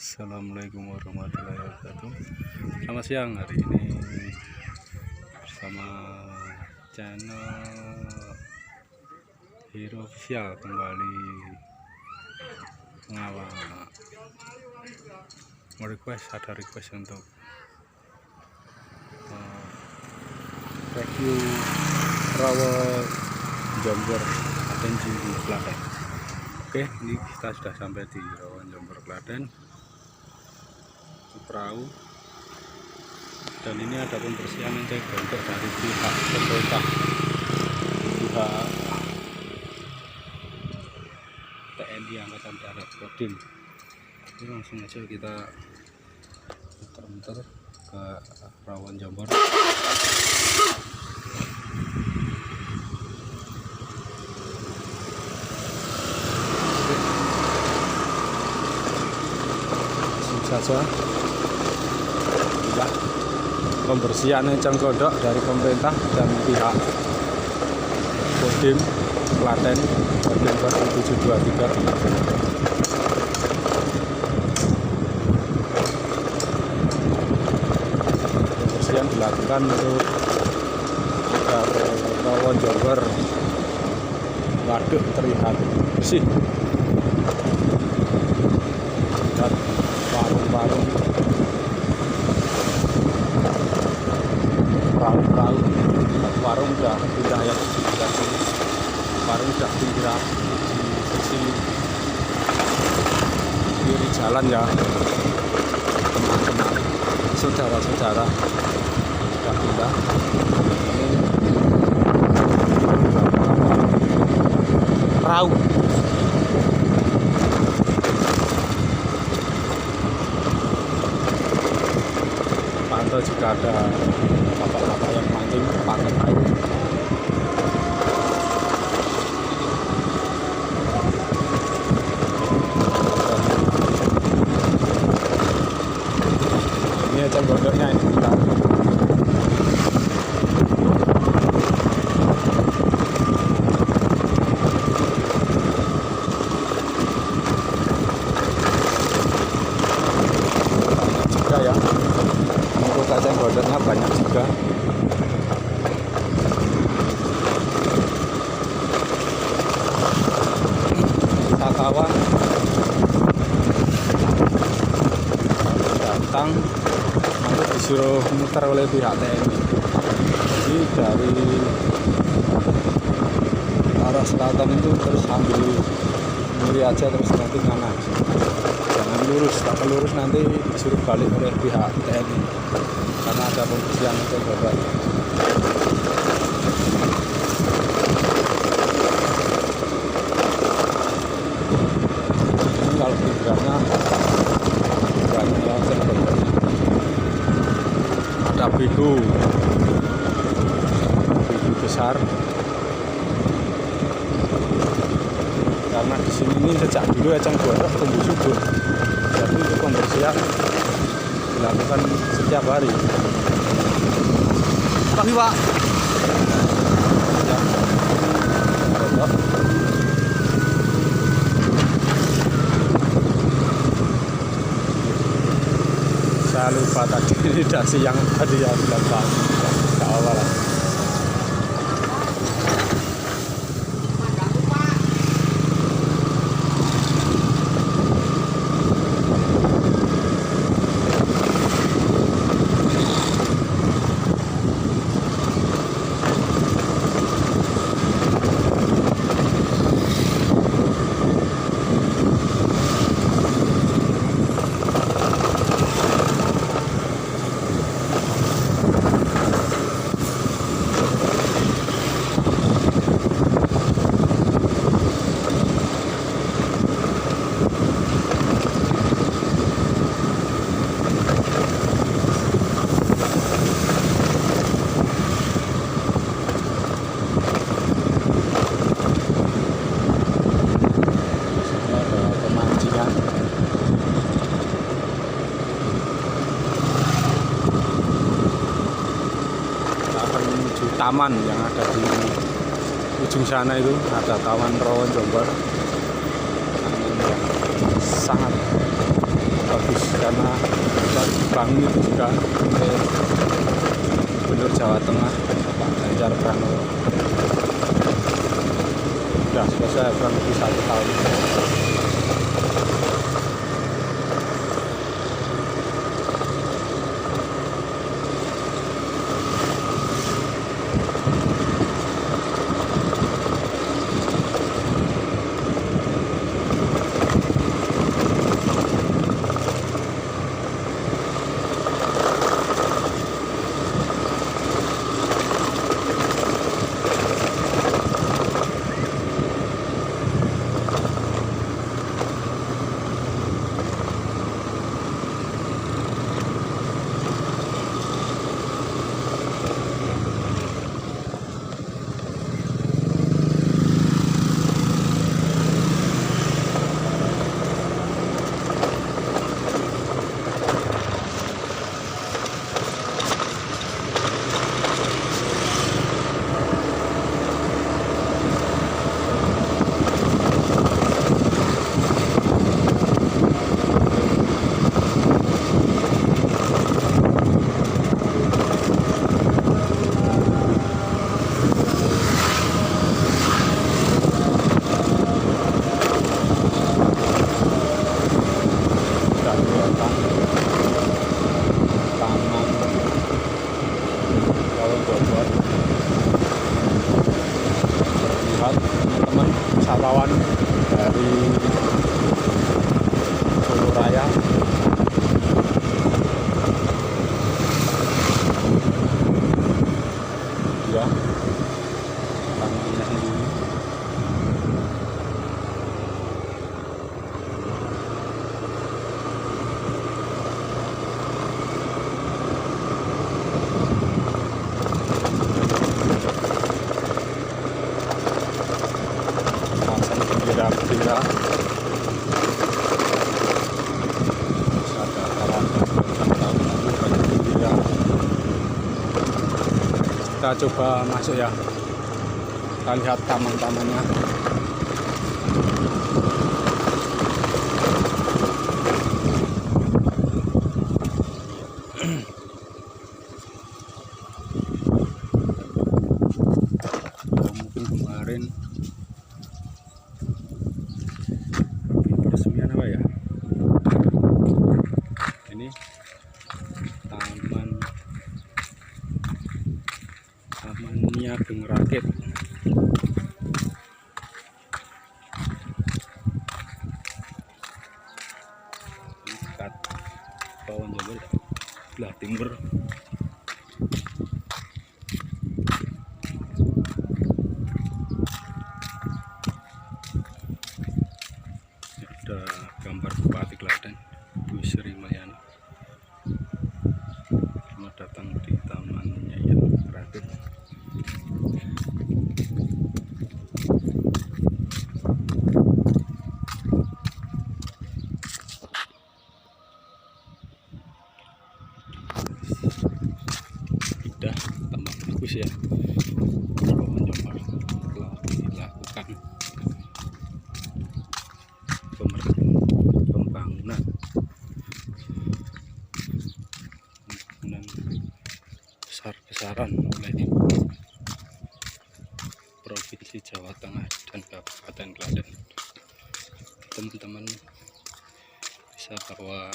Assalamualaikum warahmatullahi wabarakatuh. Selamat siang, hari ini bersama channel Hero Official kembali ada request untuk review rawon Jombor Atensi di Klaten. Oke, ini kita sudah sampai di rawon Jombor Klaten, perahu, dan ini ada pembersihan yang untuk dari pihak pemerintah, pihak TNI Angkatan Darat Kodim. Ini langsung aja kita muter-muter ke rawon Jombor. Saja pembersihan eceng gondok dari pemerintah dan pihak Kodim Klaten Kodim 1723. Pembersihan dilakukan untuk agar rawon Jombor waduk terlihat bersih dan warung-warung, perahu-perahu, warung udah pindah ya, warung udah pindah di sisi kiri jalan ya, teman-teman, saudara-saudara sudah pindah. Ini perahu. Pantau juga ada bapak-bapak yang mancing pakai kayu. Ini eceng gondoknya ini kita. Juga ya. Eceng gondoknya banyak juga. Wisatawan datang nanti disuruh muter oleh pihak TNI. Jadi dari arah selatan itu terus ambil kiri aja, terus nanti kanan, jangan lurus. Kalau lurus nanti disuruh balik oleh pihak TNI karena ada pembersihan eceng gondok. Ini kalau pikirannya eceng gondok, ada bigu besar, karena di sini ini sejak dulu eceng gondok tumbuh subur, jadi untuk pembersihan dilakukan setiap hari. Tapi Pak ya, saya lupa tadi ini dasi yang tadi ya bilang Pak, nggak awal lah. Taman yang ada di ujung sana itu, ada Taman Rawon Jombor, sangat bagus. kami juga Gubernur Jawa Tengah Pak Ganjar Pranowo. Sudah selesai kurang lebih 1 tahun. Lihat teman-teman wisatawan dari Solo Raya ya, tamannya sendiri. Bendera ada kawan bendera. Kita coba masuk ya, kita lihat taman-tamannya. Mungkin kemarin peresmian apa ya, ini Taman Ageng Rakit. Ini dekat Pawon Jambal sebelah timur. Ada gambar Bupati Klaten Bu Sri Mulyani. Selamat datang di tamannya yang Rakit. Indah, taman bagus ya. Pawon Jombang telah dilakukan pembangunan besar-besaran oleh Provinsi Jawa Tengah dan Kabupaten Klaten. Teman-teman bisa bawa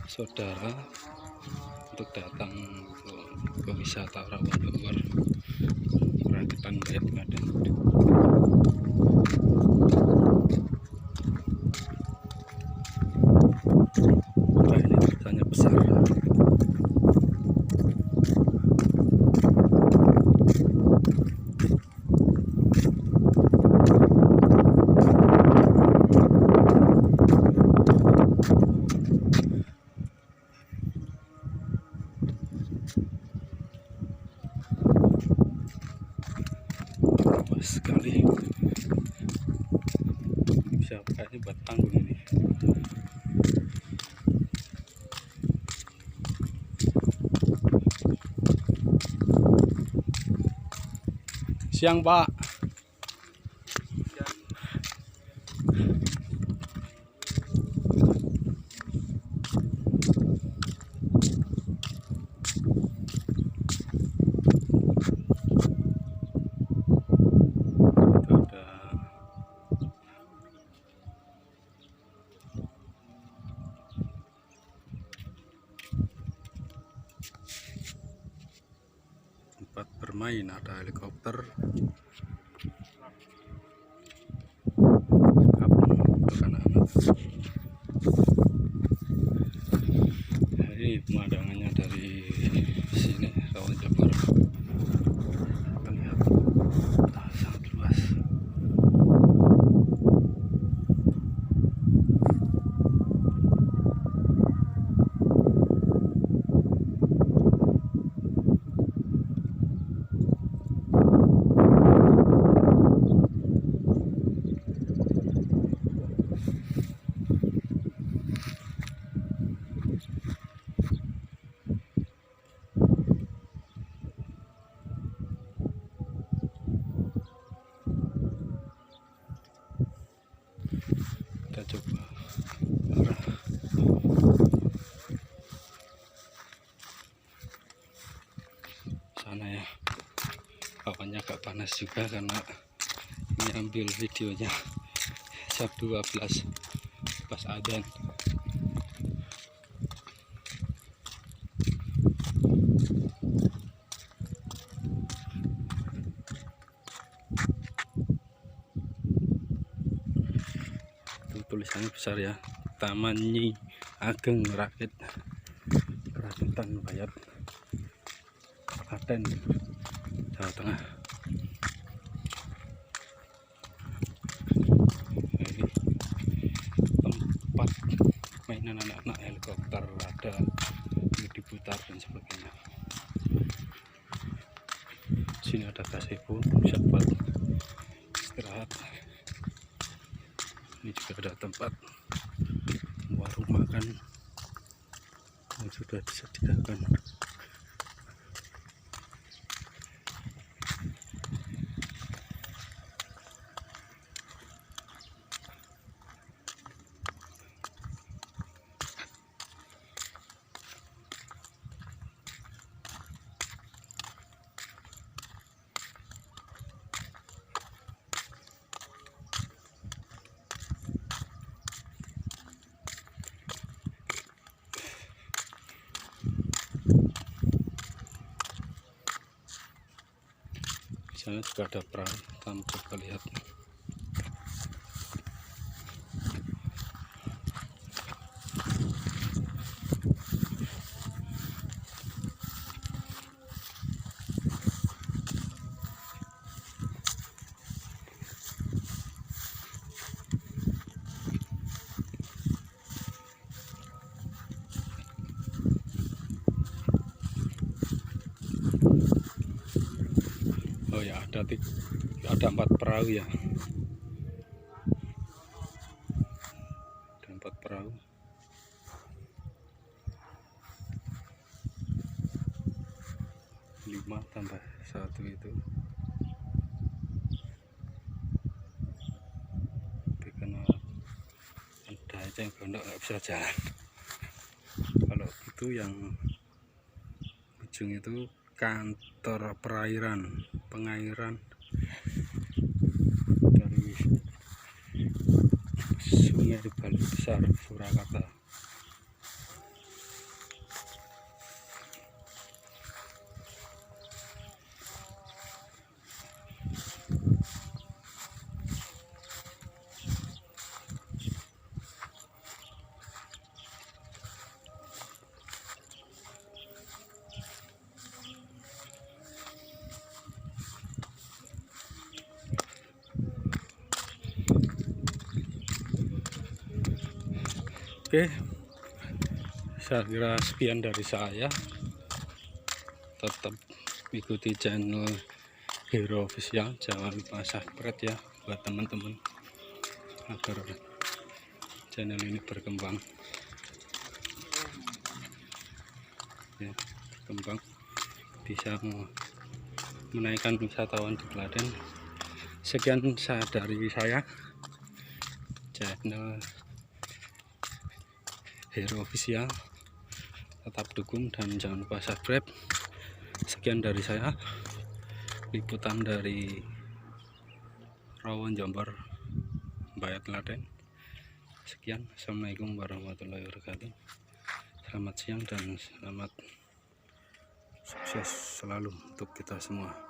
saudara untuk datang ke wisata Rawon Jongor Rakitan Bayat Klaten. Nah, ini katanya besar. Luas sekali. Siapa ini buat tanggung ini? Siang Pak. bermain, ada helikopter. Untuk anak-anak. Ini pemandangannya dari sini, Rawan Jember. Lihat, sangat luas. Kita coba arah sana ya. Hawanya agak panas juga karena ini ambil videonya jam 12 pas adzan. Tulisannya besar ya, Taman Nyi Ageng Rakit, Rakitan Bayat, Klaten, Jawa Tengah. Ini tempat mainan anak-anak, helikopter ada, ini diputar dan sebagainya. Sini ada gazebo, bisa buat istirahat. Ini juga ada tempat warung makan yang sudah disediakan. Di sana juga ada perahu, kita coba lihat. Oh ya, ada 4 perahu ya. Ada 4 perahu. Lima tambah 1 itu. Tapi karena ada aja yang gondok nggak bisa jalan. Kalau itu yang ujung itu kantor pengairan dari Sungai Bali Besar Surakarta. Oke, saya kira sekian dari saya. Tetap ikuti channel Hero Official, jangan lupa subscribe ya buat teman-teman agar channel ini berkembang ya, bisa menaikkan wisatawan di Klaten. Sekian dari saya, channel Hero Official. Tetap dukung dan jangan lupa subscribe. Sekian dari saya, liputan dari Rawan Jember, Bayat Klaten. Sekian, assalamualaikum warahmatullahi wabarakatuh. Selamat siang dan selamat sukses selalu untuk kita semua.